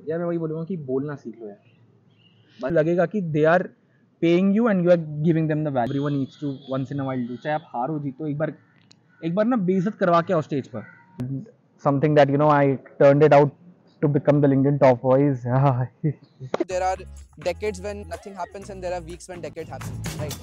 यार मैं वही बोलूँगा कि बोलना सीख लो यार, बस लगेगा कि they are paying you and you are giving them the value. Everyone needs to once in a while do, चाहे आप हारो जीतो, एक बार ना बेइज्जत करवा के आओ स्टेज पर। Something that I turned it out to become the LinkedIn top voice. There are decades when nothing happens and there are weeks when decade happens, right?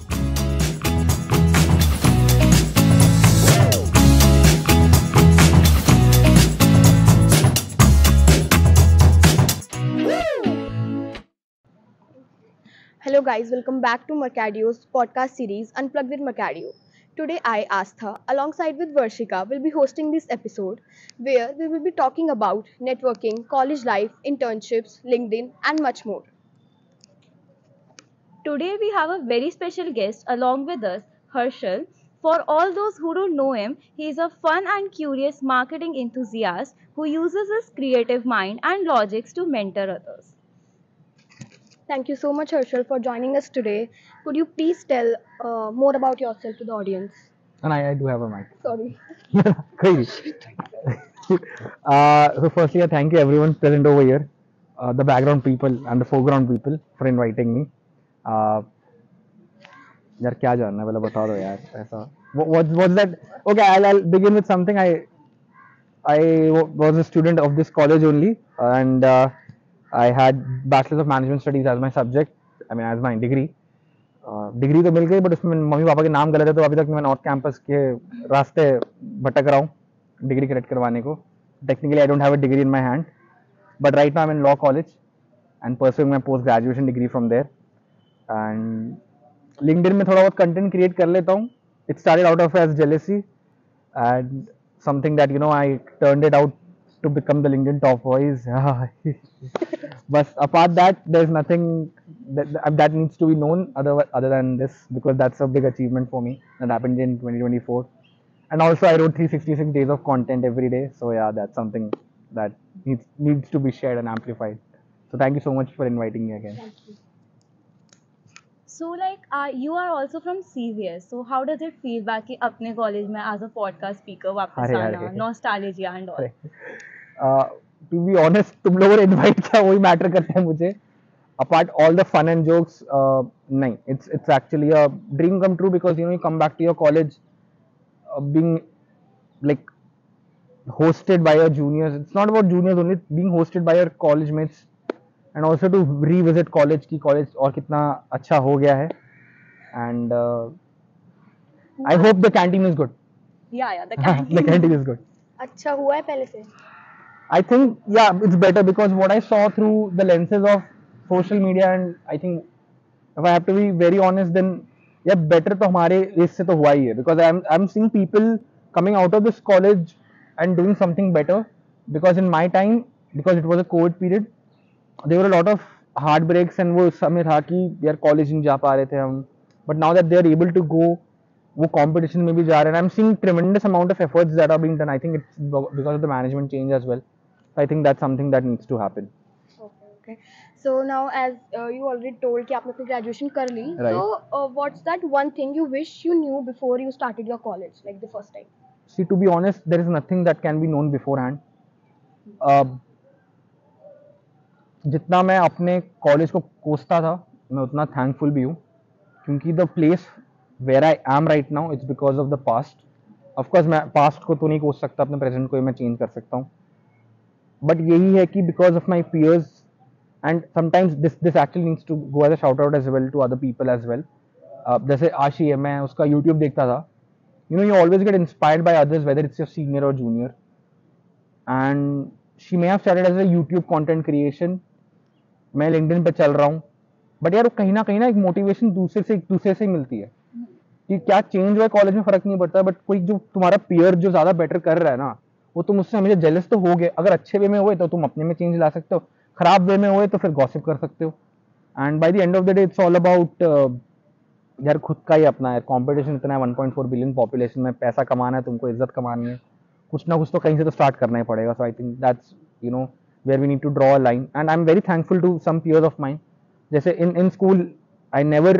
Hello guys, welcome back to Mercadio's podcast series Unplugged with Mercadio. Today I, Astha, alongside with Varshika, will be hosting this episode where we will be talking about networking, college life, internships, LinkedIn and much more. Today we have a very special guest along with us, Harshal. For all those who don't know him, he is a fun and curious marketing enthusiast who uses his creative mind and logics to mentor others. Thank you so much Herschel for joining us today. Could you please tell more about yourself to the audience? And I do have a mic. Sorry. Crazy. So firstly, thank you everyone present over here, the background people and the foreground people for inviting me. यार क्या जानना है पहले बता दो यार ऐसा what's that. Okay, I'll begin with something. I was a student of this college only, and I had Bachelor's of Management Studies as my subject. I mean, as my degree. Degree तो मिल गई, but उसमें mummy papa के नाम गलत है, तो अभी तक मैं नॉर्थ कैंपस के रास्ते भटक रहा हूँ डिग्री करेक्ट करवाने को. Technically I don't have a degree in my hand, but right now I am in law college and pursuing my post graduation degree from there. And LinkedIn में थोड़ा बहुत कंटेंट क्रिएट कर लेता हूँ. It started out of as jealousy and something that I turned it out to become the LinkedIn top voice. But apart that, there's nothing that needs to be known other than this, because that's a big achievement for me that happened in 2024. And also I wrote 366 days of content every day, so yeah, that's something that needs to be shared and amplified. So thank you so much for inviting me again. So, you are also from CVS. So, how does it feel back कि अपने college में as a podcast speaker वापस आना, nostalgia and all? To be honest, तुम लोगों ने invite किया वही matter करता है मुझे. Apart all the fun and jokes, नहीं, it's actually a dream come true, because you come back to your college, being like hosted by your juniors. It's not about juniors only, being hosted by your college mates, and also to revisit college की college और कितना अच्छा हो गया है. And I hope the canteen is good. Yeah, the canteen. The canteen is good. अच्छा हुआ है पहले से? I think, yeah, it's better, because what I saw through the lenses of social media, and I think if I have to be very honest, then yeah, better तो हमारे इससे तो हुआ ही है, because I'm seeing people coming out of this college and doing something better. Because in my time, because it was a COVID period, there were a lot of heartbreaks, and वो समय था कि यार कॉलेज नहीं जा पा रहे थे हम, but now that they are able to go, वो competition में भी जा रहे हैं. I'm seeing tremendous amount of efforts that are being done. I think it's because of the management change as well. I think that's something that needs to happen. Okay. So now, as you already told कि आपने अपनी graduation कर ली, Right. so what's that one thing you wish you knew before you started your college, like the first time? See, to be honest, there is nothing that can be known beforehand. जितना मैं अपने college को कोसता था, मैं उतना thankful भी हूँ, क्योंकि the place where I am right now, it's because of the past. Of course मैं पास्ट को तो नहीं कोस सकता, अपने प्रेजेंट को मैं चेंज कर सकता हूँ, बट यही है कि because of my peers, and sometimes this actually needs to go as a shout out as well to other people as well. जैसे आशी है, मैं उसका यूट्यूब देखता था. You always get inspired by others, whether it's your senior or junior, and she may have started as a YouTube content creation. मैं LinkedIn पे चल रहा हूँ, बट यार कहीं ना एक मोटिवेशन दूसरे से ही मिलती है कि क्या चेंज हुआ कॉलेज में फर्क नहीं पड़ता, बट कोई जो तुम्हारा पीयर जो ज्यादा बेटर कर रहा है ना, वो तुम उससे हमेशा जेलस तो हो गए. अगर अच्छे वे में हुए तो तुम अपने में चेंज ला सकते हो, खराब वे में हुए तो फिर गॉसिप कर सकते हो. And by the end of the day it's all about यार खुद का ही अपना है. कंपटीशन इतना है, 1.4 बिलियन पॉपुलेशन में, पैसा कमाना है तुमको, इज्जत कमानी है, कुछ ना कुछ तो कहीं से तो स्टार्ट करना ही पड़ेगा. So I think that's where we need to draw a line, and I'm very thankful to some peers of mine. जैसे in school I never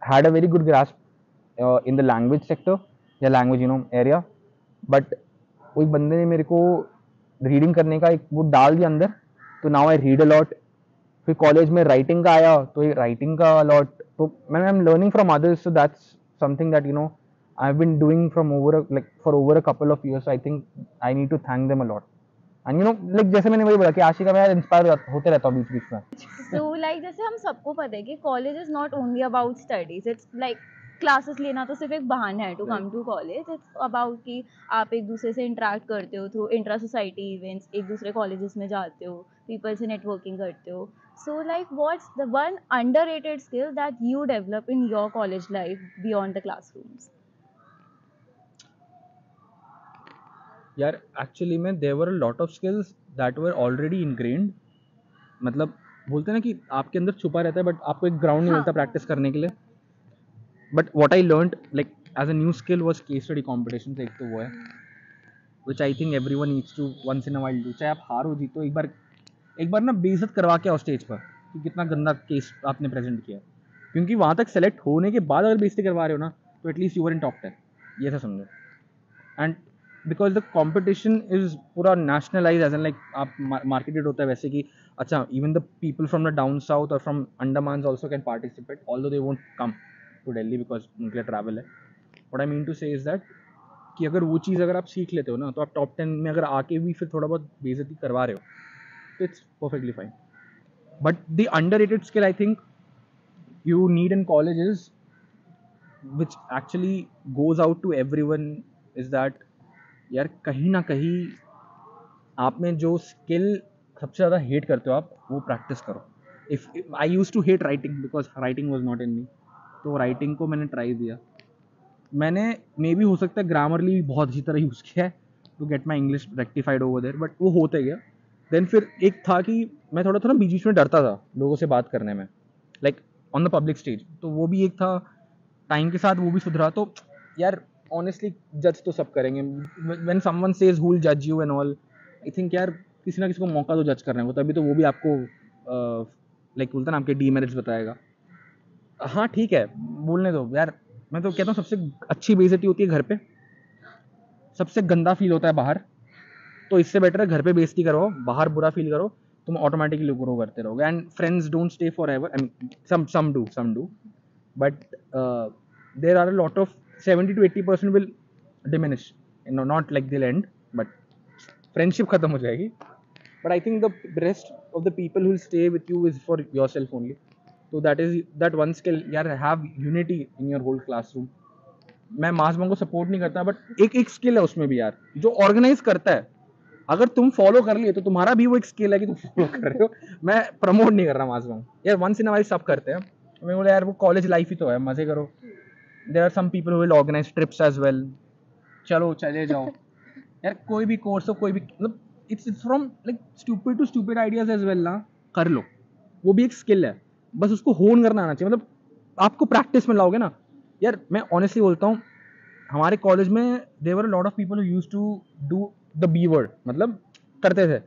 had a very good grasp in the language sector या language area, but कोई बंदे ने मेरे को reading करने का एक वो डाल दिया अंदर, तो now I read a lot. फिर कॉलेज में राइटिंग का आया तो राइटिंग का अलॉट. तो मैं I am learning from others, so that's something that I have been doing from for over a couple of years. I think I need to thank them a lot. And जैसे मैंने वही बोला कि आशिका मैं inspire होते रहता हूँ बीच बीच में. So like जैसे हम सबको पता है कि college is not only about studies, it's like classes लेना तो सिर्फ एक बहाना है to come to college. It's about कि आप एक दूसरे से इंटरेक्ट करते हो थ्रू इंट्रा सोसाइटी इवेंट्स, एक दूसरे कॉलेजेस में जाते हो, पीपल से नेटवर्किंग करते हो. So like what's the one underrated skill that you develop in your college life beyond the classrooms? यार एक्चुअली में there were a lot of skills that were already ingrained. मतलब बोलते हैं ना कि आपके अंदर छुपा रहता है बट आपको एक ग्राउंड नहीं मिलता प्रैक्टिस करने के लिए. But what I learned like as a new skill was case study competition. एक तो वो है which I think everyone needs to once in a while do. चाहे आप हारो जीतो, एक बार ना बेइज्जत करवा के आओ स्टेज पर कि कितना गंदा केस आपने प्रेजेंट किया. क्योंकि वहाँ तक सेलेक्ट होने के बाद अगर बेइज्जती करवा रहे हो ना तो at least you were in top 10, ये ऐसा समझो. And because the competition is पूरा नेशनलाइज एज एन लाइक आप मार्केटेड होता है वैसे कि अच्छा even the people from the down south और from Andaman also can participate although they won't come to Delhi because उनके लिए ट्रैवल है. What I mean to say is that कि अगर वो चीज़ अगर आप सीख लेते हो ना तो आप टॉप 10 में अगर आके भी फिर थोड़ा बहुत बेइज्जती करवा रहे हो तो it's perfectly fine. But the underrated skill I think you need in colleges, which actually goes out to everyone, is that यार कहीं ना कहीं आप में जो स्किल सबसे ज़्यादा हेट करते हो आप वो प्रैक्टिस करो. If I use to hate writing because writing was not in me, तो राइटिंग को मैंने ट्राई दिया. मैंने मे भी हो सकता है ग्रामरली भी बहुत अच्छी तरह यूज़ किया है to get my English rectified over there, but वो होते गया. देन फिर एक था कि मैं थोड़ा थोड़ा बीच बीच में डरता था लोगों से बात करने में, like on the public stage. तो वो भी एक था, टाइम के साथ वो भी सुधरा. तो यार ऑनेस्टली जज तो सब करेंगे. When someone says who will जज you and all, I think यार किसी ना किसी को मौका दो जज करने को, तभी तो वो भी आपको लाइक बोलता ना आपके डीमेरिट्स बताएगा. हाँ ठीक है बोलने दो यार. मैं तो कहता हूँ सबसे अच्छी बेइज्जती होती है घर पे, सबसे गंदा फील होता है बाहर. तो इससे बेटर है घर पे बेइज्जती करो, बाहर बुरा फील करो, तुम ऑटोमेटिकली ग्रो करते रहोगे. And friends don't stay for ever. I mean some do, but there are a lot of 70 to 80% will diminish, not like they'll end, but friendship खत्म हो जाएगी. But I think the rest of the people who will stay with you is for yourself only. So that is that one skill यार, have unity in your whole classroom. मैं mass bunk को support नहीं करता, but एक skill है उसमें भी यार जो ऑर्गेनाइज करता है. अगर तुम फॉलो कर लिए तो तुम्हारा भी वो एक स्किल है कि तुम फॉलो कर रहे हो. मैं प्रमोट नहीं कर रहा मास बंक यार, वंस इन अ वाइल सब करते हैं. मैं बोला यार वो कॉलेज लाइफ ही तो है, मजे करो. There are some people who will organise trips as well. चलो चले जाओ यार, कोई भी कोर्स हो, कोई भी मतलब it's from like stupid to stupid ideas as well ना, कर लो. वो भी एक स्किल है, बस उसको होन करना आना चाहिए. मतलब आपको प्रैक्टिस में लाओगे ना यार. मैं ऑनेस्टली बोलता हूँ हमारे कॉलेज में there were a lot of people who used to do the B word, मतलब करते थे.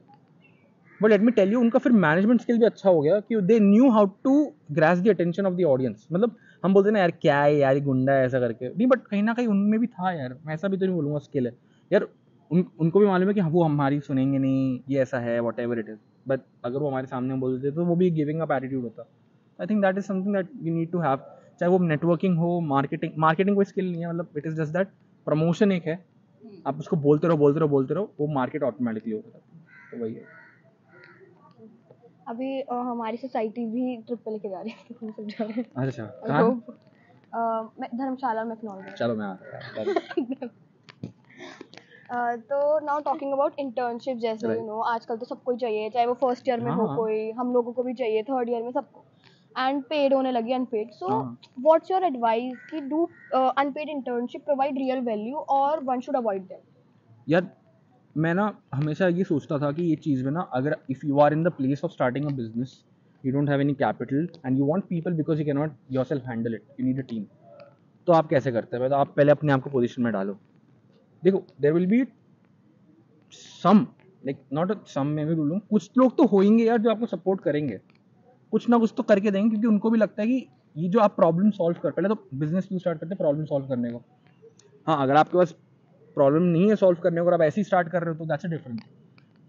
But let me tell you उनका फिर मैनेजमेंट स्किल भी अच्छा हो गया कि they knew how to grasp the attention of the audience. मतलब हम बोलते हैं ना यार क्या है यार, ये गुंडा है ऐसा करके, नहीं बट कहीं ना कहीं उनमें भी था यार. मैं ऐसा भी तो नहीं बोलूँगा स्किल है यार. उनको भी मालूम है कि वो हमारी सुनेंगे नहीं, ये ऐसा है what ever it is. But अगर वो हमारे सामने बोलते तो वो भी गिविंग अप एटीट्यूड होता. I think that is something that you need to have. चाहे वो नेटवर्किंग हो, मार्केटिंग कोई स्किल नहीं है. मतलब it is just that promotion एक है, आप उसको बोलते रहो, वो मार्केट ऑटोमेटिकली होता है. तो वही है. अभी हमारी सोसाइटी भी ट्रिप पे लेके जा रही है, तो हम सब जा रहे हैं. अच्छा कहाँ? मैं धर्मशाला मैक्नॉल में. चलो मैं आ रहा. तो नाउ टॉकिंग अबाउट इंटर्नशिप, जैसे Right. यू नो आजकल तो सबको ही चाहिए, चाहे वो फर्स्ट ईयर में हो हाँ. कोई, हम लोगों को भी चाहिए थर्ड ईयर में सबको. एंड पेड होने लगी अनपेड. सो हाँ. व्हाट्स योर एडवाइस कि do unpaid internship provide real value और वन शुड अवॉइड देम? यार मैं ना हमेशा ये सोचता था कि ये चीज़ में ना, अगर if you are in the place of starting a business, you don't have any capital and you want people because you can not yourself handle it, you need a team. तो आप कैसे करते हैं? तो आप पहले अपने आप को पोजीशन में डालो. देखो there will be some, like not some, मैं भी बोलूँ कुछ लोग तो होंगे यार जो आपको सपोर्ट करेंगे, कुछ ना कुछ तो करके देंगे, क्योंकि उनको भी लगता है कि ये जो आप प्रॉब्लम सॉल्व कर, पहले तो बिजनेस क्यों स्टार्ट करते हैं? प्रॉब्लम सॉल्व करने को. हाँ अगर आपके पास प्रॉब्लम नहीं है सॉल्व करने को और आप ऐसे ही स्टार्ट कर रहे हो तो that's a different.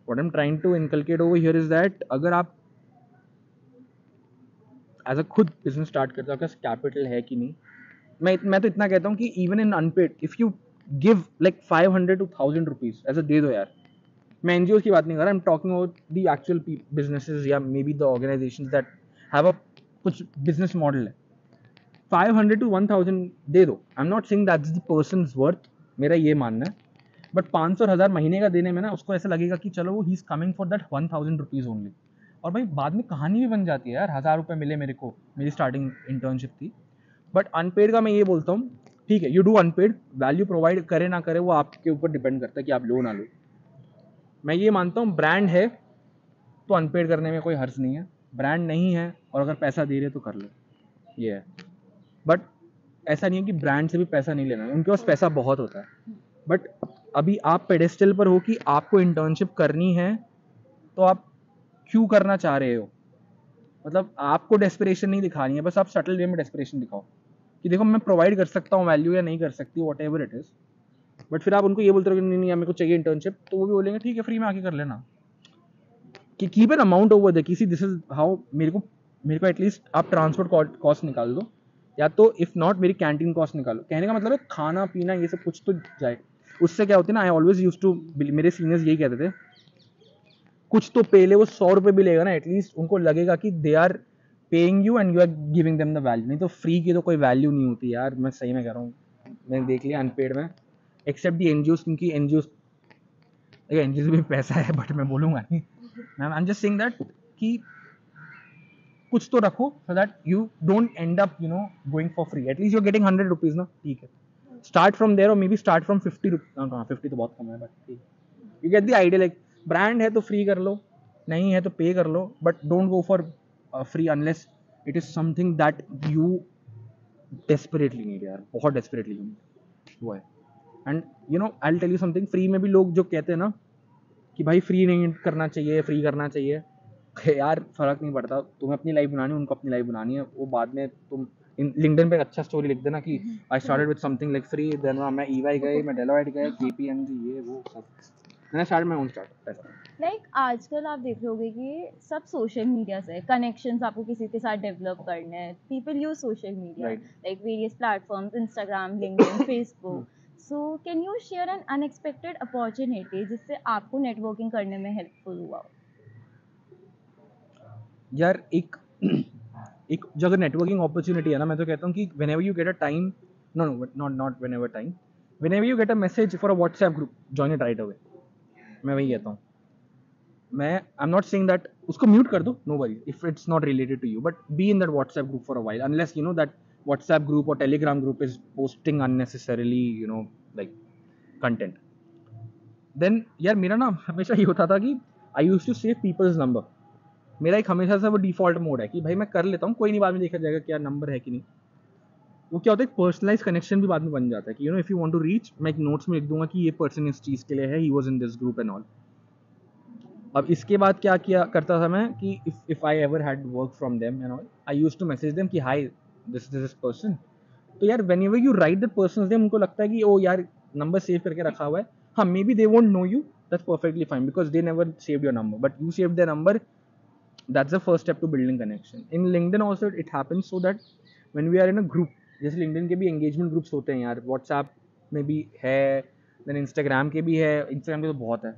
What I am trying to inculcate over here is that अगर आप एज अ खुद बिजनेस स्टार्ट करते हो, आपके पास कैपिटल है कि नहीं, मैं तो इतना कहता हूँ कि even in unpaid if you give like 500 to 1000 rupees ऐसा दे दो यार. मैं एनजीओ की बात नहीं कर रहा, I am talking about the actual businesses या maybe the organisations that have a कुछ बिजनेस मॉडल है. 500 to 1000 दे दो. I am not saying that's the persons worth, मेरा ये मानना है. बट 500 और 1000 महीने का देने में ना उसको ऐसा लगेगा कि चलो वो he is coming for that 1000 rupees only. और भाई बाद में कहानी भी बन जाती है यार. 1000 रुपये मिले मेरे को, मेरी स्टार्टिंग इंटर्नशिप थी. बट अनपेड का मैं ये बोलता हूँ, ठीक है, you do unpaid, value provide करे ना करे वो आपके ऊपर डिपेंड करता है कि आप लो ना लो. मैं ये मानता हूँ ब्रांड है तो अनपेड करने में कोई हर्ज नहीं है. ब्रांड नहीं है और अगर पैसा दे रहे तो कर लो, ये है. बट ऐसा नहीं है कि ब्रांड से भी पैसा नहीं लेना है, उनके पास पैसा बहुत होता है. बट अभी आप पेडेस्टल पर हो कि आपको इंटर्नशिप करनी है, तो आप क्यों करना चाह रहे हो? मतलब आपको डेस्परेशन नहीं दिखानी है, बस आप सटल वे में डेस्परेशन दिखाओ कि देखो मैं प्रोवाइड कर सकता हूँ वैल्यू या नहीं कर सकती, what ever it is. But फिर आप उनको ये बोलते रहो कि नहीं नहीं मेरे को चाहिए इंटर्नशिप, तो वो भी बोलेंगे ठीक है फ्री में आके कर लेना. कि कीप एन अमाउंट ओवर दे, किसी दिस इज हाउ मेरे को एटलीस्ट आप ट्रांसपोर्ट कॉस्ट निकाल दो, या तो इफ नॉट मेरी कैंटीन कॉस्ट निकालो. कहने का मतलब है खाना पीना ये सब कुछ तो जाए. उससे क्या होता है ना, आई ऑलवेज यूज टू, मेरे सीनियर्स यही कहते थे, कुछ तो पहले वो 100 रुपये भी लेगा ना, एटलीस्ट उनको लगेगा कि they are paying you and you are giving them the value. नहीं तो फ्री की तो कोई वैल्यू नहीं होती यार, मैं सही में कह रहा हूँ. मैंने देख लिया अनपेड में, एक्सेप्ट दी एनजीओ, क्योंकि एनजीओ में पैसा है, बट मैं बोलूँगा नहीं. I am just saying that कि कुछ तो रखो so that you don't end up going for free. At least you are getting 100 rupees ना, ठीक है. स्टार्ट फ्रॉम देयर और maybe start from 50 rupees. 50 तो बहुत कम है, बट ठीक. You get the idea. Like brand है तो फ्री कर लो, नहीं है तो पे कर लो, but don't go for free unless it is something that you desperately need यार, बहुत डेस्परेटली नीड वो है. And I will tell you something, free में भी लोग जो कहते हैं ना कि भाई फ्री नहीं करना चाहिए, फ्री करना चाहिए, यार फर्क नहीं पड़ता. तुम्हें अपनी लाइफ बनानी है, उनको अपनी लाइफ बनानी है. वो बाद में तुम लिंक्डइन पे अच्छा स्टोरी लिख देना कि I started with something like free, then मैं ईवाई गए, मैं डेलोइट गए, केपीएमजी, ये वो सब मैंने स्टार्ट माय ओन स्टार्ट ऐसा. लाइक आजकल आप देख रहे कि सब सोशल मीडिया से कनेक्शंस आपको किसी के साथ डेवलप करने हैं. People use social media Right. Like various platforms, Instagram, LinkedIn, Facebook. So can you share an unexpected opportunity जिससे आपको नेटवर्किंग करने में हेल्पफुल हुआ हो? यार एक जो अगर नेटवर्किंग अपॉर्चुनिटी है ना, मैं तो कहता हूँ कि whenever you get a time, no not whenever time, whenever you get a message for a WhatsApp group, join it right away. मैं वही कहता हूँ. मैं I am not saying that उसको म्यूट कर दो, no worry if it's not related to you, but be in that WhatsApp group for a while, unless you know that WhatsApp group और Telegram group is posting unnecessarily like content. Then यार मेरा ना हमेशा ये होता था कि I used to save people's number. मेरा एक हमेशा से वो डिफॉल्ट मोड है कि भाई मैं कर लेता हूँ, कोई नहीं बाद में देखा जाएगा क्या नंबर है कि नहीं. वो क्या होता है, पर्सनलाइज कनेक्शन भी बाद में बन जाता है कि if you want to reach, मैं एक नोट्स में लिख दूंगा कि ये पर्सन इस चीज़ के लिए है, he was in this group and all. अब इसके बाद क्या किया करता था मैं कि if I ever had work from them and all, I used to message them कि हाय दिस पर्सन. तो यार whenever you write that person's name, उनको लगता है कि ओ यार नंबर सेव करके रखा हुआ है. हाँ, maybe they won't know you, that's perfectly fine because they never saved your number, but you saved their number. That's the first step to building connection. In LinkedIn also it happens so that when we are in a group, जैसे LinkedIn के भी engagement groups होते हैं यार, WhatsApp में भी है, then Instagram के भी है, Instagram के तो बहुत है.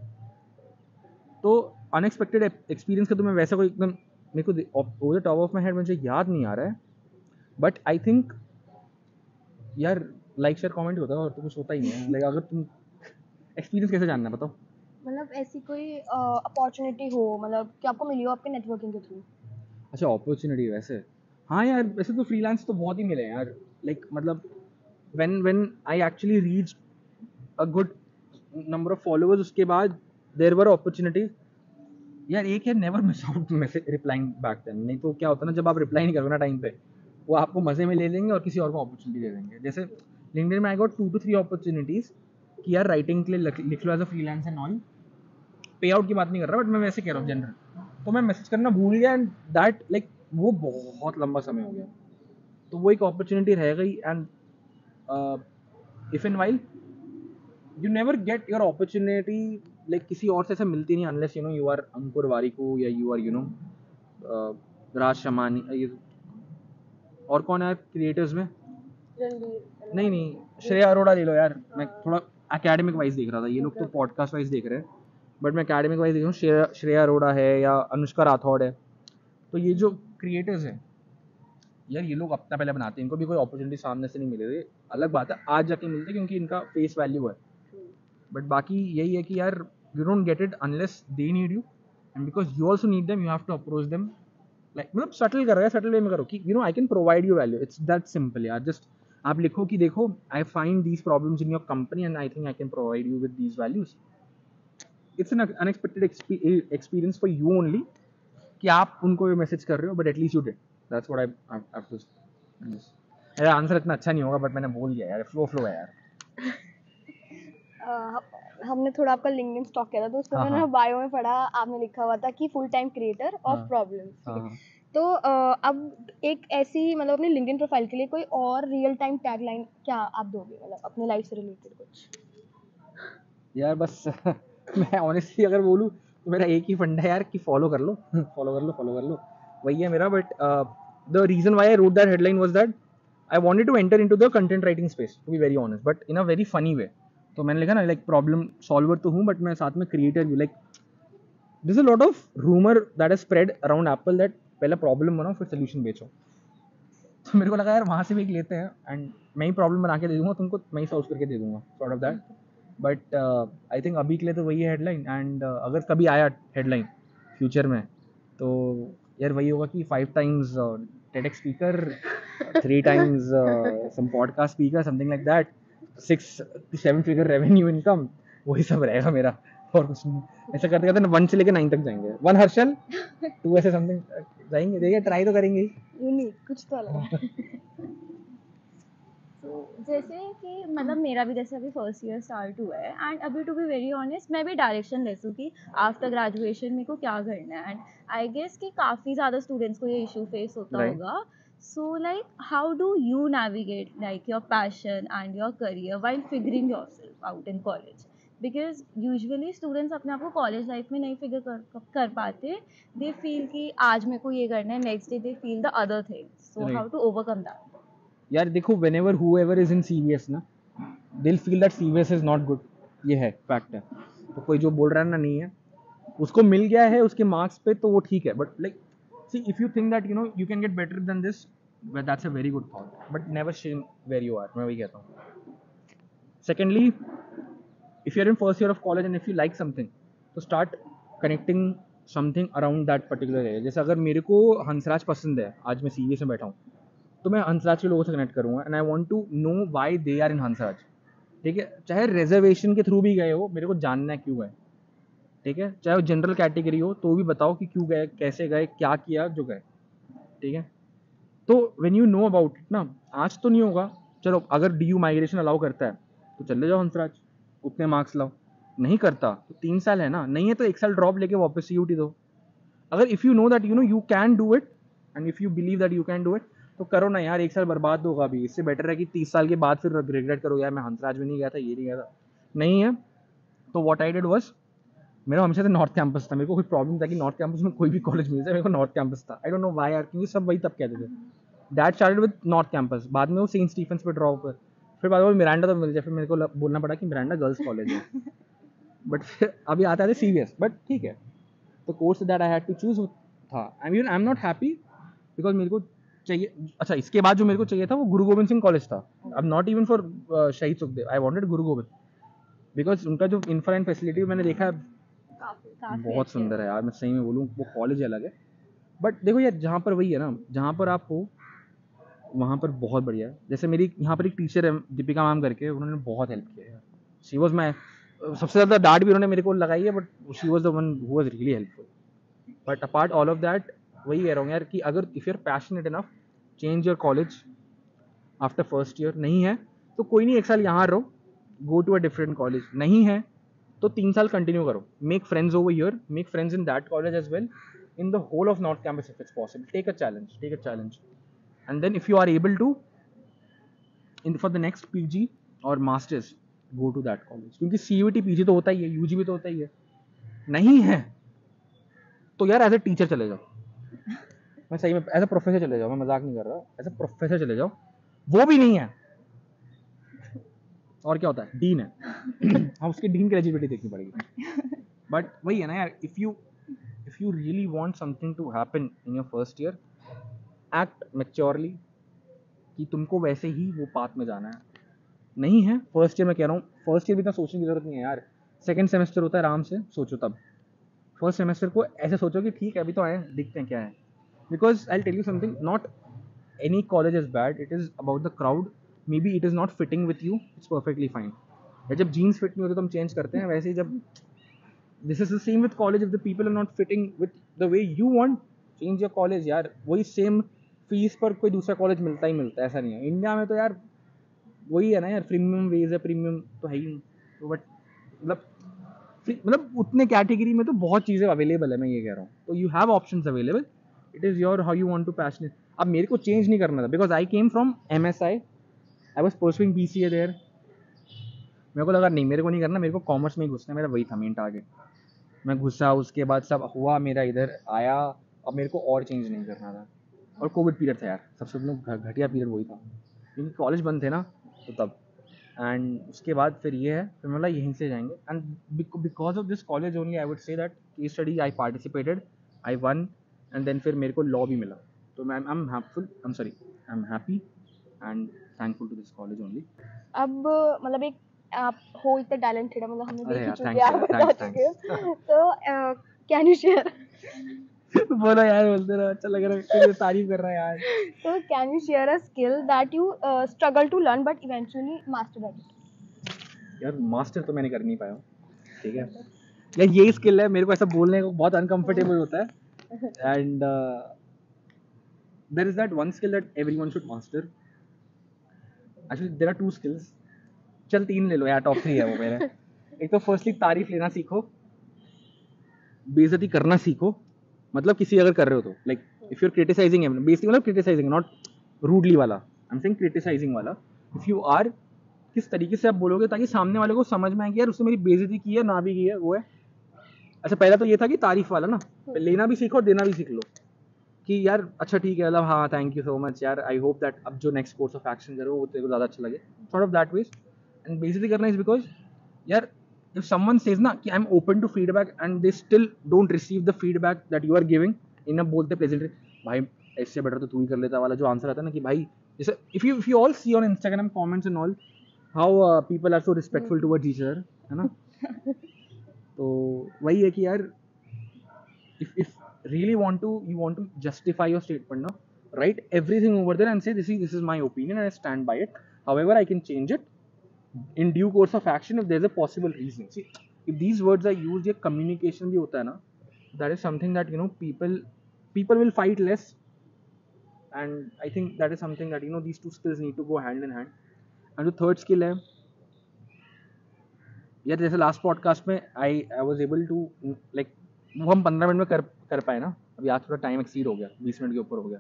तो अनएक्सपेक्टेड एक्सपीरियंस का तो मैं वैसा कोई एकदम मेरे को over the top of my head मुझे याद नहीं आ रहा है, बट आई थिंक यार लाइक शेयर कमेंट होता है और तो कुछ होता ही नहीं है. लाइक अगर तुम एक्सपीरियंस कैसे जानना है बताओ. मतलब ऐसी कोई अपॉर्चुनिटी हो, मतलब कि आपको मिली हो आपके नेटवर्किंग के थ्रू? अच्छा अपॉर्चुनिटी वैसे, हाँ यार वैसे तो फ्रीलांस तो बहुत ही मिले हैं यार. लाइक मतलब when I actually reached a good number of followers, उसके बाद there were opportunities. यार एक है never miss out message replying back them. नहीं तो क्या होता है ना, जब आप रिप्लाई नहीं करोगे ना टाइम पे, वो आपको मजे में ले लेंगे और किसी और को अपॉर्चुनिटी दे देंगे. जैसे लिंक्डइन में आई गॉट 2 to 3 अपॉर्चुनिटीज कि यार राइटिंग के लिए लिख लो as a freelance and all. Pay out की बात नहीं कर रहा, बट मैं वैसे कह रहा हूँ जनरल. तो मैं मैसेज करना भूल गया एंड दैट लाइक वो बहुत लंबा समय हो गया. तो वो एक अपॉर्चुनिटी रह गई. And if and while you never get your opportunity like किसी और से ऐसा मिलती नहीं unless you know you are Ankur Warikoo या you are you know Raj Shamani ये और कौन है क्रिएटर्स में? नहीं श्रेया अरोड़ा ले लो यार, मैं थोड़ा एकेडमिक वाइज देख रहा था, ये लोग तो पॉडकास्ट वाइज देख रहे हैं बट मैं एकेडमिक वाइज देख रहा हूँ। श्रेया अरोड़ा है या अनुष्का राठौड़ है, तो ये जो क्रिएटर्स हैं यार ये लोग अपना पहले बनाते हैं, इनको भी कोई अपॉर्चुनिटी सामने से नहीं मिले थे, अलग बात है आज जाके मिलते क्योंकि इनका फेस वैल्यू है, बट बाकी यही है कि यार you don't get it unless they need you and because you also need them, you have to approach them like मतलब सटल कर रहा है, सटल वे में करो कि you know I can provide you value, it's that simple यार। Just आप लिखो कि देखो I find these problems in your company and I think I can provide you with these values. It's an unexpected experience for you only कि आप उनको message कर रहे हो but at least you did, that's what I have to. मेरा answer इतना अच्छा नहीं होगा बट मैंने बोल दिया यार, फ्लो है यार। हमने थोड़ा आपका लिंक्डइन स्टॉक किया था तो उसमें मैंने बायो में पढ़ा, आपने लिखा हुआ था कि full time creator of problems. तो अब एक ऐसी मतलब अपनी लिंक्डइन प्रोफाइल के लिए कोई और रियल टाइम टैगलाइन क्या आप दोगे, मतलब अपने लाइफ से रिलेटेड कुछ? यार बस मैं ऑनेस्टली अगर बोलूँ तो मेरा एक ही फंडा है यार कि फॉलो कर लो वही है मेरा। But the reason why I wrote that headline was that I wanted to enter into the content writing space to be very honest, but in a very funny way. तो मैंने लिखा ना लाइक प्रॉब्लम सॉल्वर तो हूँ but मैं साथ में creator भी, like this a lot of rumour that is spread around Apple that पहले प्रॉब्लम बनाओ फिर सोल्यूशन बेचो। तो मेरे को लगा यार वहाँ से भी एक लेते हैं एंड मैं ही प्रॉब्लम बना के दे दूंगा तुमको, मैं ही सॉल्व करके दे दूंगा sort of that. But I think अभी के लिए तो वही है हेडलाइन एंड अगर कभी आया हेडलाइन फ्यूचर में तो यार वही होगा कि 5 times TEDx speaker, 3 times some podcast speaker, something like that, 6 to 7 figure revenue income, वही सब रहेगा मेरा और कुछ नहीं। ऐसा करते करते 1 से लेकर 9 तक जाएंगे, 1 हर्षल 2 ऐसे समथिंग जाएंगे, देखिए ट्राई तो करेंगे ही। यूनिक कुछ तो अलग। जैसे कि मतलब मेरा भी जैसे अभी फर्स्ट ईयर स्टार्ट हुआ है एंड अभी टू बी वेरी ऑनेस्ट मैं भी डायरेक्शन लेस हूँ कि आफ्टर ग्रेजुएशन मेरे को क्या करना है, एंड आई गेस कि काफ़ी ज़्यादा स्टूडेंट्स को ये इशू फेस होता Right. होगा। So like how do you navigate like your passion and your career while figuring yourself out in college, because usually students अपने आप को कॉलेज लाइफ में नहीं फिगर कर पाते, दे फील कि आज मेरे को ये करना है, next day they feel the other things, so Right. How to overcome that? यार देखो whenever whoever is in CVS ना they'll feel that CVS is not good, ये है फैक्ट है। तो कोई जो बोल रहा है ना नहीं है उसको मिल गया है उसके मार्क्स पे तो वो ठीक है, but like see if you think that you know you can get better than this that's a very good thought but never shame where you are, मैं वही कहता हूँ। Secondly if you are in first year of college and if you like something तो start connecting something around that particular area. जैसे अगर मेरे को हंसराज पसंद है, आज मैं CVS में बैठा हूँ तो मैं हंसराज के लोगों से कनेक्ट करूँगा and I want to know why they are in Hansraj, ठीक है। चाहे रिजर्वेशन के थ्रू भी गए हो, मेरे को जानना है क्यों गए, ठीक है। चाहे वो जनरल कैटेगरी हो तो भी बताओ कि क्यों गए, कैसे गए, क्या किया जो गए, ठीक है। तो when you know about it ना, आज तो नहीं होगा, चलो अगर DU माइग्रेशन अलाउ करता है तो चले जाओ हंसराज, उतने मार्क्स लाओ, नहीं करता तो 3 साल है ना, नहीं है तो 1 साल ड्रॉप लेके वापस CUT दो। अगर if you know that you can do it and if you believe that you can do it तो करो ना यार, 1 साल बर्बाद होगा अभी, इससे बेटर है कि 30 साल के बाद फिर रिग्रेट करो यार मैं हंसराज में नहीं गया था, ये नहीं गया था। नहीं है तो व्हाट आई डिड वाज, मेरा हमेशा से नॉर्थ कैंपस था, मेरे को कोई प्रॉब्लम था कि नॉर्थ कैंपस में कोई भी कॉलेज मिल जाए, मेरे को नॉर्थ कैंपस था। आई डोंट नो व्हाई यार, क्योंकि सब वही तब कहते थे। That started with north campus, बाद में वो सेंट स्टीफेंस पे ड्रॉप हुआ, फिर बाद में मिरांडा तो मिल जाए, फिर मेरे को बोलना पड़ा कि मिरांडा गर्ल्स कॉलेज है बट फिर अभी आता है CVS, बट ठीक है। तो course that I had to choose था। I am not happy because मेरे को चाहिए, अच्छा इसके बाद जो मेरे को चाहिए था वो गुरु गोविंद सिंह कॉलेज था। अब नॉट इवन फॉर शहीद Sukhdev, I wanted Guru Govind because उनका जो इंफ्रा एंड फैसिलिटी मैंने देखा है बहुत सुंदर है यार, मैं सही में बोलूँ वो कॉलेज अलग है। बट देखो यार जहाँ पर वही है ना, जहाँ पर आप हो वहाँ पर बहुत बढ़िया है। जैसे मेरी यहाँ पर एक टीचर है दीपिका मैम करके, उन्होंने बहुत हेल्प किया यार। शी वॉज माई, सबसे ज़्यादा डांट भी उन्होंने मेरे को लगाई है but she was the one who was really helpful. But apart all of that वही कह रहा हूँ यार कि अगर if you are passionate enough change your college after first year. नहीं है तो कोई नहीं, 1 साल यहाँ रहो, go to a different college. नहीं है तो 3 साल कंटिन्यू करो, make friends over here, make friends in that college as well, in the whole of North Campus if it's possible. Take a challenge and then if you are able to in for the next PG और masters go to that college, क्योंकि CUT PG तो होता ही है, UG भी तो होता ही है। नहीं है तो यार एज ए टीचर चले जाओ, मैं सही में एज ए प्रोफेसर चले जाओ, मैं मजाक नहीं कर रहा, एज ए प्रोफेसर चले जाओ, वो भी नहीं है और क्या होता है, डीन है हाँ उसके डीन की एलिजिबिलिटी देखनी पड़ेगी। बट वही है ना यार, if you really want something to happen in your first year, act maturely कि तुमको वैसे ही वो पाथ में जाना है। नहीं है फर्स्ट ईयर में कह रहा हूँ, फर्स्ट ईयर भी इतना सोचने की जरूरत नहीं है यार, सेकंड सेमेस्टर होता है, आराम से सोचो तब। फर्स्ट सेमेस्टर को ऐसे सोचो कि ठीक है अभी तो आए देखते हैं क्या है, because I tell you something, not any college is bad, it is about the crowd, maybe it is not fitting with you, it's perfectly fine। या जब jeans fit नहीं होते तो हम change करते हैं, वैसे ही जब this is the same with college, if the people are not fitting with the way you want, change your college यार। वही सेम फीस पर कोई दूसरा कॉलेज मिलता ही मिलता है, ऐसा नहीं है। इंडिया में तो यार वही है ना यार, प्रीमियम वेज है, प्रीमियम तो है ही नहीं, तो बट मतलब उतने कैटेगरी में तो बहुत चीज़ें अवेलेबल है, मैं ये कह रहा हूँ। तो you have options available, it is your how you want to passionate. अब मेरे को चेंज नहीं करना था because I came from MSI, I was pursuing BCA there. मेरे को लगा नहीं मेरे को नहीं करना, मेरे को कॉमर्स में ही घुसना है, मेरा वही था मेन टारगेट। मैं घुसा, उसके बाद सब हुआ मेरा इधर आया, अब मेरे को और चेंज नहीं करना था। और कोविड पीरियड था यार, सबसे घटिया पीरियड वही था, क्योंकि कॉलेज बंद थे ना, तो तब। एंड उसके बाद फिर ये है, फिर मतलब यहीं से जाएंगे। And because of this college only I would say that case study I participated, I won, and then फिर मेरे को लॉ भी मिला। तो मैं I am happy and thankful to this college only. अब मतलब एक आप हो इतने टैलेंटेड है, मतलब हमने अरे देख ही यार, चुके thanks हैं, आप यार, बता thanks, चुके हो। तो कैन यू शेयर बोलो यार, बोलते रहो, अच्छा लग रहा है, तारीफ कर रहा है यार। so can you share a skill that you struggle to learn but eventually mastered it? यार मास्टर तो मैंने कर नहीं पाया हूँ, ठीक है यार, यही स्किल है, मेरे को ऐसा बोलने को बहुत अनकंफर्टेबल होता है। And there is that one skill that everyone should master. Actually there are 2 skills, चल 3 ले लो यार, टॉप 3 है वो मेरे। एक तो फर्स्टली तारीफ लेना सीखो, बेइज्जती करना सीखो, मतलब किसी अगर कर रहे हो तो, like if you are criticising, basically मतलब क्रिटिसाइजिंग, नॉट रूडली वाला, आई एम सेइंग क्रिटिसाइजिंग वाला। इफ यू आर, किस तरीके से आप बोलोगे ताकि सामने वाले को समझ में आए कि यार उसने मेरी बेइज्जती की है ना भी की है, वो है। अच्छा पहला तो ये था कि तारीफ वाला ना, लेना भी सीखो और देना भी सीख लो, कि यार अच्छा ठीक है, मतलब हाँ थैंक यू सो मच यार, आई होप दैट अब जो नेक्स्ट कोर्स ऑफ एक्शन करो वो तेरे को ज़्यादा अच्छा लगे, sort of that ways. And basically करना इज बिकॉज यार if someone says ना कि I'm open to feedback and they still don't receive the feedback that you are giving in a बोलते प्रेजेंटरी, भाई इससे बेटर तो तू ही कर लेता वाला जो आंसर आता है ना, कि भाई जैसे if you all see on Instagram comments and all how people are so respectful towards each other, है ना। तो वही है कि यार if really you want to justify your statement ना, write everything over there and say this is my opinion and I stand by it, however I can change it in due course of action if there's a possible reason। See, if these words are used, ये communication भी होता है ना, that is something that you know people will fight less, and I think that is something that you know these 2 skills need to go hand in hand। and the third skill है यार, जैसे last podcast में I was able to like, वो हम 15 minute में कर पाए ना, अभी आज थोड़ा टाइम एक्सीड हो गया, 20 मिनट के ऊपर हो गया।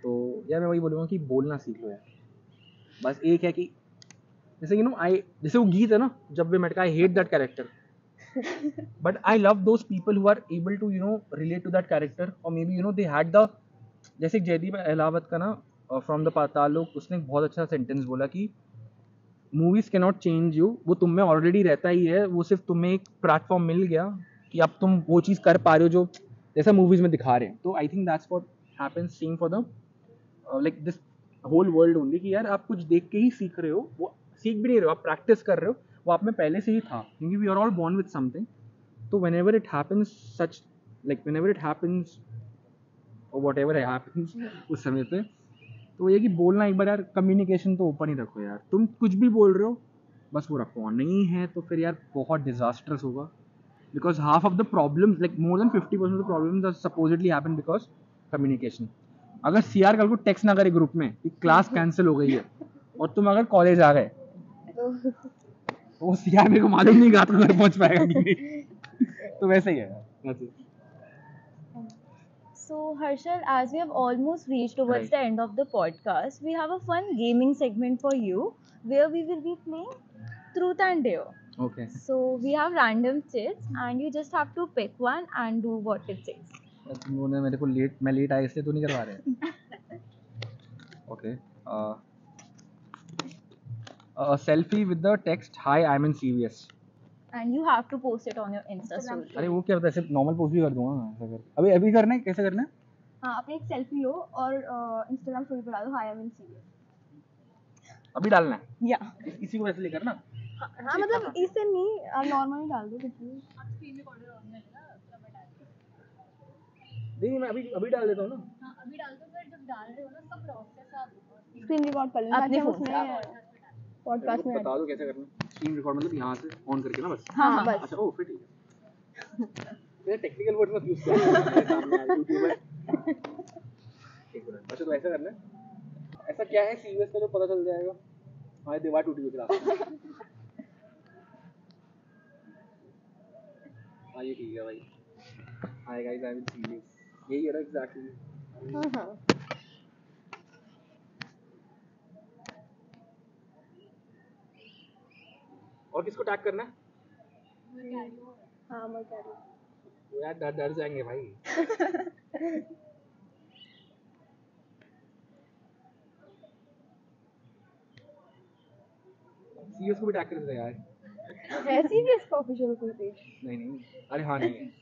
तो यार मैं वही बोलूँगा कि बोलना सीख लो यार, बस एक है कि जैसे जैसे वो गीत है ना, Jab we met, I hate that character but I love those people who are able to relate to that character, और maybe they had the, जैसे जयदीप अहलावत का ना फ्रॉम द पाताल लोक, उसने एक बहुत अच्छा सेंटेंस बोला कि movies can not change you, वो तुम में ऑलरेडी रहता ही है, वो सिर्फ तुम्हें एक प्लेटफॉर्म मिल गया कि अब तुम वो चीज़ कर पा रहे हो जो जैसा मूवीज में दिखा रहे हैं। तो I think that's what happens same for the like this whole world only, कि यार आप कुछ देख के ही सीख रहे हो, वो सीख भी नहीं रहे हो, आप प्रैक्टिस कर रहे हो, वो आप में पहले से ही था, क्योंकि we are all born with something. तो whenever it happens such, like whenever it happens और व्हाटएवर हैपेंस उस समय पे, तो ये कि बोलना एक बार यार, कम्युनिकेशन तो ओपन ही रखो यार, तुम कुछ भी बोल रहे हो बस वो रखो, नहीं है तो फिर यार बहुत डिजास्टर्स होगा, because half of the problems, like more than 50% of the problems are supposedly happen because communication. अगर CR कल को टेक्स्ट ना करे ग्रुप में कि क्लास कैंसिल हो गई है, और तुम अगर कॉलेज आ गए, तो CR मेरे को मालूम नहीं रात को घर पहुंच पाएगा कि नहीं। तो वैसे ही है। So, Harshal, as we have almost reached towards Right. the end of the podcast, we have a fun gaming segment for you where we will be playing Truth and Dare. Okay. So we have random chits and you just have to pick one and do what it says. तुमने मेरे को मैं late आया इसलिए तो नहीं करवा रहे. Okay. A selfie with the text "Hi, I'm in CVS." And you have to post it on your Insta story. अरे वो क्या होता है, ऐसे नॉर्मल पोस्ट भी कर दूंगा मैं ऐसा कर. अभी करना है, कैसे करना है? हाँ, अपनी एक सेल्फी लो और इंस्टाग्राम स्टोरी पर डालो, हाय आई एम इन सीरियस. अभी डालना है या इसी को ऐसे लेकर ना. हाँ, मतलब इससे नहीं, आप नॉर्मली डाल दो कुछ भी. नहीं मैं अभी डाल देता हूँ ना. स्क्रीन रिकॉर्ड कर लेना अपने ताकि हम phone से. उसमें पॉडकास्ट में बता दो कैसे करना है. स्क्रीन रिकॉर्ड मतलब यहाँ से ऑन करके ना बस. हाँ बस. अच्छा ओ फिर ठीक है. ये टेक्निकल वर्ड मत यूज करो मेरे सामने YouTube है. एक मिनट. अच्छा तो ऐसा करना है. ऐसा क्या है सीवीएस का जो पता चल जाएगा. हमारी दीवार टूटी हुई क्लास. हाँ ये ठीक है भाई. Hi guys I am CVS. यही है ना एग्जैक्टली. हाँ हाँ. और किसको टैग करना है? हाँ मैं कर रही हूँ. वो यार डर जाएंगे भाई. सीवीएस को भी टैग कर देते यार. है सीरियस का ऑफिशियल कोई पेज? नहीं अरे हाँ नहीं है.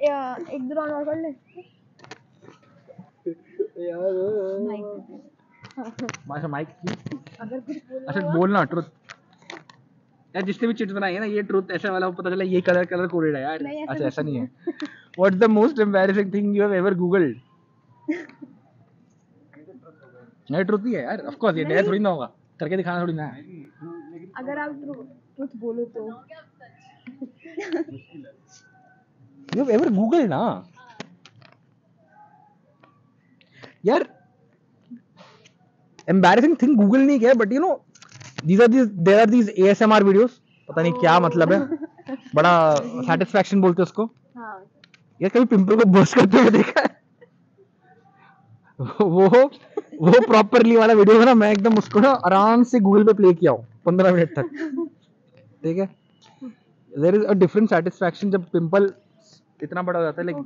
या एक दो राउंड और कर ले. यार माशा माइक की. अगर कुछ बोलना अच्छा बोलना ट्रुथ यार. जिसने भी चिट्स बनाई है ना ये ट्रुथ ऐसा वाला पता चला ये कलर कोडेड है यार. नहीं, ऐसा अच्छा ऐसा नहीं है. What's the most embarrassing thing you have ever googled? नहीं ट्रुथ ही है यार. ऑफ कोर्स ये नया थोड़ी ना होगा. करके दिखाना थोड़ी ना है. अगर आप ट्रुथ बोलो तो यू हैव एवर गूगल्ड ना यार. एम्बैरेसिंग थिंग गूगल नहीं किया but you know there are these ASMR videos. पता नहीं क्या मतलब है. बड़ा सैटिस्फैक्शन बोलते हैं उसको. हाँ. यार कभी पिंपल को बर्स्ट करते हुए देखा है? वो प्रॉपरली वाला वीडियो है ना. मैं एकदम उसको ना आराम से गूगल पे प्ले किया हूँ 15 मिनट तक. ठीक है. There is a different satisfaction जब पिंपल इतना बड़ा हो जाता है. लाइक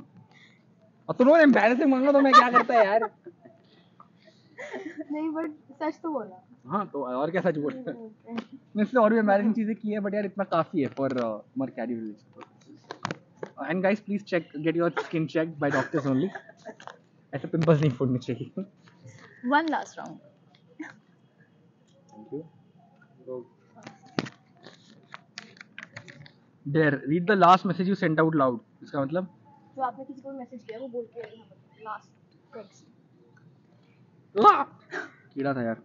अब तुम लोग एम्बैरेसिंग मान लो तो मैं क्या करता है यार. नहीं बट सच तो बोला. हाँ तो और क्या सच बोल. मैं इससे और भी एम्बैरेसिंग चीजें की है बट यार इतना काफी है for mercury relation. And guys please check get your skin checked by doctors only. ऐसे पिंपल्स नहीं फूटने चाहिए. One last round. Thank you. There read the last message you sent out loud. इसका मतलब जो आपने किसी को मैसेज किया वो बोल के लास्ट टेक्स्ट. कीड़ा था यार.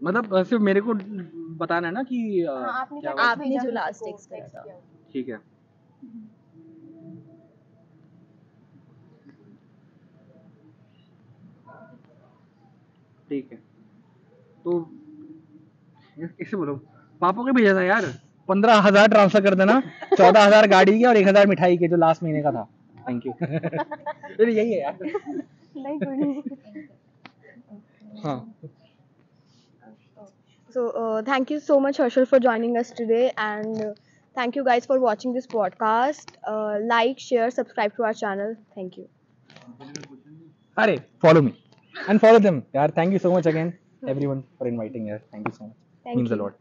मतलब सिर्फ मेरे को बताना है ना कि क्या हुआ? आपने जो लास्ट टेक्स्ट करा था. ठीक है. ठीक है तो कैसे बोलो. पापा को भेजा था यार. 15,000 ट्रांसफर कर देना. 14,000 गाड़ी के और 1,000 मिठाई के जो लास्ट महीने का था. Thank you. यही है यार. नहीं कोई नहीं. हाँ. So thank you so much Harshal for joining us today, and thank you guys for watching this podcast. Like, share, subscribe to our channel. Thank you. अरे follow me and follow them यार. Thank you so much again everyone for inviting here. Thank you so much. Thank Means you. a lot.